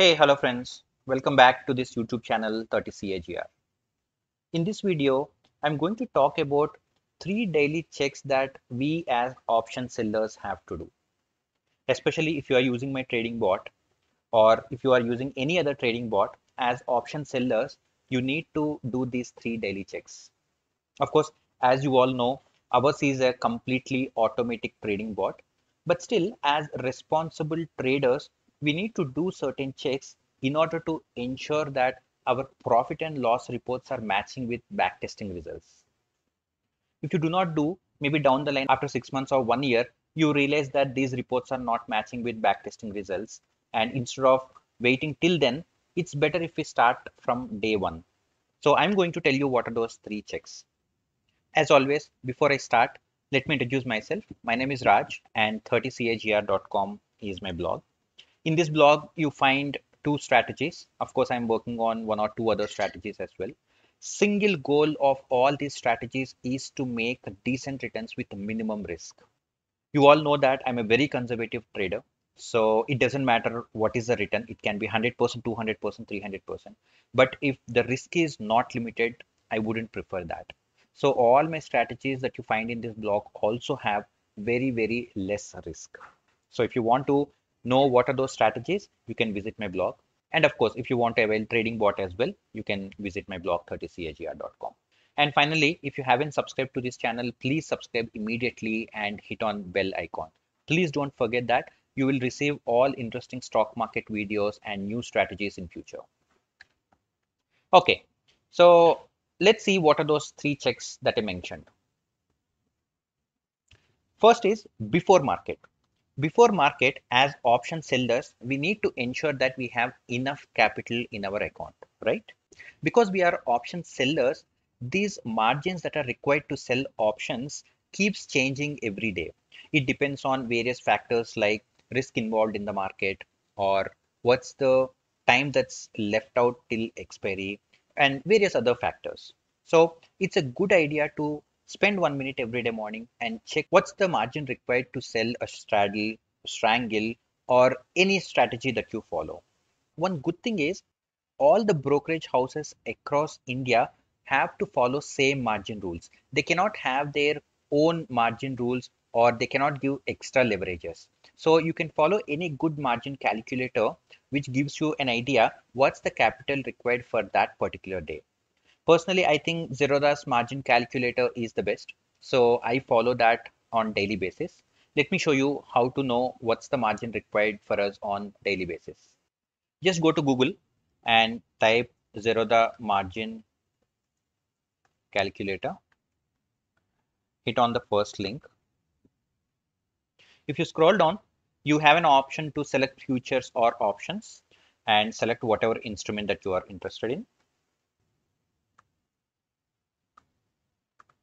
Hello friends. Welcome back to this YouTube channel 30CAGR. In this video, I'm going to talk about 3 daily checks that we as option sellers have to do. Especially if you are using my trading bot or if you are using any other trading bot as option sellers, you need to do these 3 daily checks. Of course, as you all know, ours is a completely automatic trading bot, but still, as responsible traders, we need to do certain checks in order to ensure that our profit and loss reports are matching with backtesting results. If you do not do, maybe down the line after 6 months or 1 year, you realize that these reports are not matching with backtesting results. And instead of waiting till then, it's better if we start from day one. So I'm going to tell you what are those 3 checks. As always, before I start, let me introduce myself. My name is Raj and 30cagr.com is my blog. In this blog, you find 2 strategies. Of course, I'm working on 1 or 2 other strategies as well. Single goal of all these strategies is to make decent returns with minimum risk. You all know that I'm a very conservative trader. So it doesn't matter what is the return. It can be 100%, 200%, 300%. But if the risk is not limited, I wouldn't prefer that. So all my strategies that you find in this blog also have very, very less risk. So if you want to know what are those strategies, you can visit my blog. And of course, if you want to avail trading bot as well, you can visit my blog 30cagr.com. And finally, if you haven't subscribed to this channel, please subscribe immediately and hit on bell icon. Please don't forget that you will receive all interesting stock market videos and new strategies in future. Okay, so let's see what are those 3 checks that I mentioned. First is before market. Before market, as option sellers, we need to ensure that we have enough capital in our account, right? Because we are option sellers, these margins that are required to sell options keeps changing every day. It depends on various factors like risk involved in the market or what's the time that's left out till expiry and various other factors. So it's a good idea to spend 1 minute every day morning and check what's the margin required to sell a straddle, strangle, or any strategy that you follow. One good thing is all the brokerage houses across India have to follow same margin rules. They cannot have their own margin rules or they cannot give extra leverages. So you can follow any good margin calculator which gives you an idea what's the capital required for that particular day. Personally, I think Zerodha's margin calculator is the best. So I follow that on daily basis. Let me show you how to know what's the margin required for us on daily basis. Just go to Google and type Zerodha margin calculator. Hit on the first link. If you scroll down, you have an option to select futures or options and select whatever instrument that you are interested in.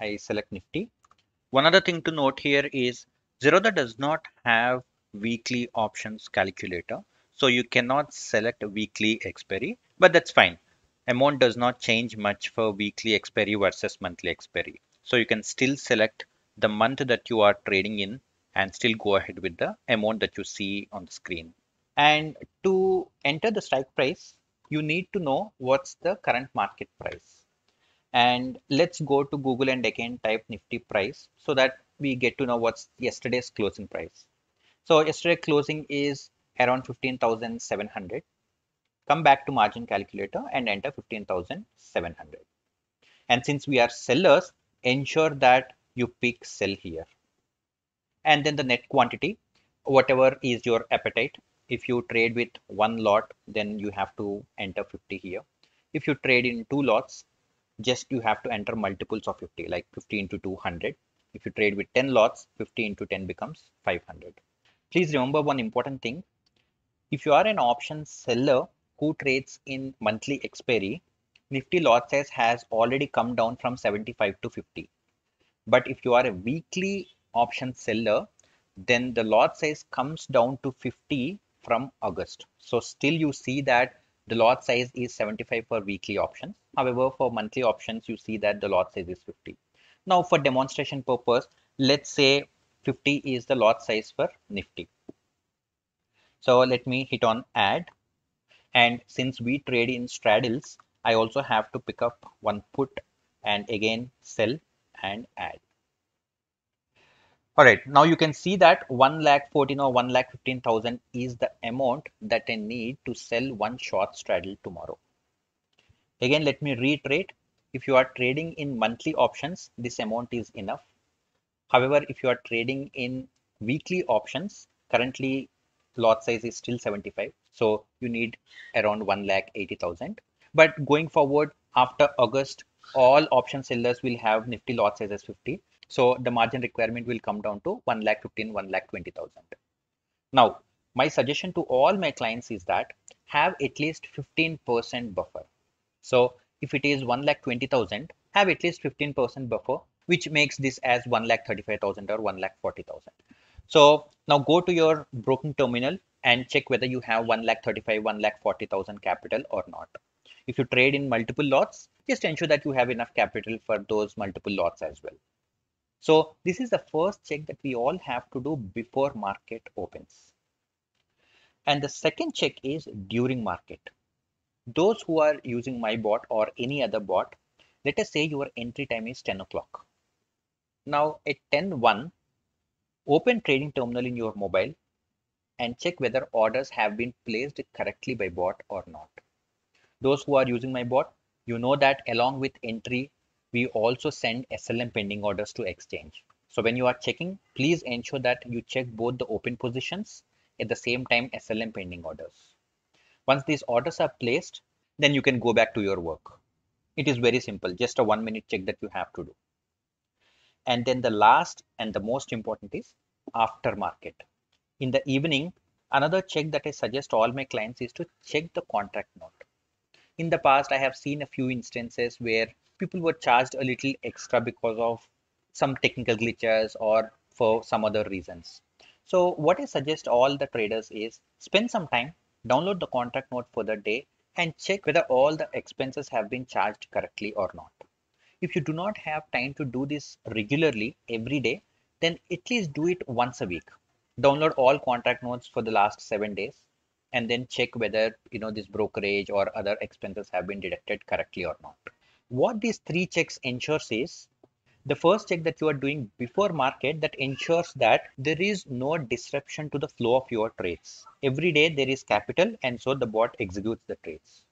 I select Nifty. One other thing to note here is Zerodha does not have weekly options calculator. So you cannot select weekly expiry, but that's fine. Amount does not change much for weekly expiry versus monthly expiry. So you can still select the month that you are trading in and still go ahead with the amount that you see on the screen. And to enter the strike price, you need to know what's the current market price. And let's go to Google and again type Nifty price so that we get to know what's yesterday's closing price. So yesterday closing is around 15,700. Come back to margin calculator and enter 15,700. And since we are sellers, ensure that you pick sell here. And then the net quantity, whatever is your appetite. If you trade with one lot, then you have to enter 50 here. If you trade in 2 lots, just you have to enter multiples of 50, like 50 into 200. If you trade with 10 lots, 50 into 10 becomes 500. Please remember one important thing. If you are an option seller who trades in monthly expiry, Nifty lot size has already come down from 75 to 50. But if you are a weekly option seller, then the lot size comes down to 50 from August. So still you see that the lot size is 75 for weekly options. However, for monthly options, you see that the lot size is 50. Now for demonstration purpose, let's say 50 is the lot size for Nifty. So let me hit on add. And since we trade in straddles, I also have to pick up one put and again sell and add. All right, now you can see that 1 lakh 14 or 1 lakh 15,000 is the amount that I need to sell one short straddle tomorrow. Again, let me reiterate, if you are trading in monthly options, this amount is enough. However, if you are trading in weekly options, currently lot size is still 75. So you need around 1,80,000. But going forward after August, all option sellers will have Nifty lot size as 50. So the margin requirement will come down to 1,15,000, 1,20,000. Now, my suggestion to all my clients is that have at least 15% buffer. So if it is 1,20,000, have at least 15% buffer, which makes this as 1,35,000 or 1,40,000. So now go to your broking terminal and check whether you have 1,35,000, 1,40,000 capital or not. If you trade in multiple lots, just ensure that you have enough capital for those multiple lots as well. So this is the first check that we all have to do before market opens. And the second check is during market. Those who are using my bot or any other bot, let us say your entry time is 10 o'clock. Now at 10:01, open trading terminal in your mobile and check whether orders have been placed correctly by bot or not. Those who are using my bot, you know that along with entry, we also send SLM pending orders to exchange. So when you are checking, please ensure that you check both the open positions at the same time SLM pending orders. Once these orders are placed, then you can go back to your work. It is very simple, just a 1 minute check that you have to do. And then the last and the most important is after market. In the evening, another check that I suggest all my clients is to check the contract note. In the past, I have seen a few instances where people were charged a little extra because of some technical glitches or for some other reasons. So what I suggest all the traders is spend some time, download the contract note for the day and check whether all the expenses have been charged correctly or not. If you do not have time to do this regularly every day, then at least do it once a week. Download all contract notes for the last 7 days and then check whether this brokerage or other expenses have been deducted correctly or not. What these three checks ensures is the first check that you are doing before market that ensures that there is no disruption to the flow of your trades. Every day there is capital and so the bot executes the trades.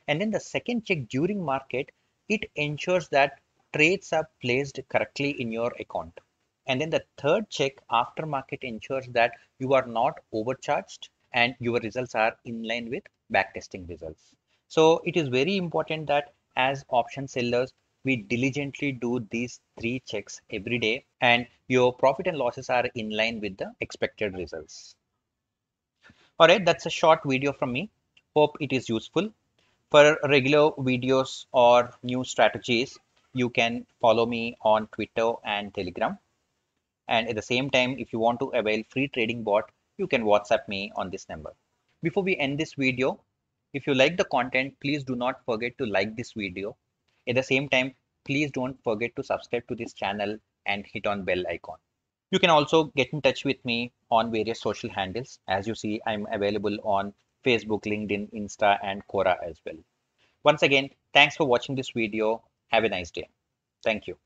And then the second check during market, it ensures that trades are placed correctly in your account. And then the third check after market ensures that you are not overcharged and your results are in line with backtesting results. So it is very important that as option sellers, we diligently do these three checks every day and your profit and losses are in line with the expected results. All right, that's a short video from me. Hope it is useful. For regular videos or new strategies, you can follow me on Twitter and Telegram. And at the same time, if you want to avail free trading bot, you can WhatsApp me on this number. Before we end this video, if you like the content, please do not forget to like this video. At the same time, please don't forget to subscribe to this channel and hit on bell icon. You can also get in touch with me on various social handles. As you see, I'm available on Facebook, LinkedIn, Insta, and Quora as well. Once again, thanks for watching this video. Have a nice day. Thank you.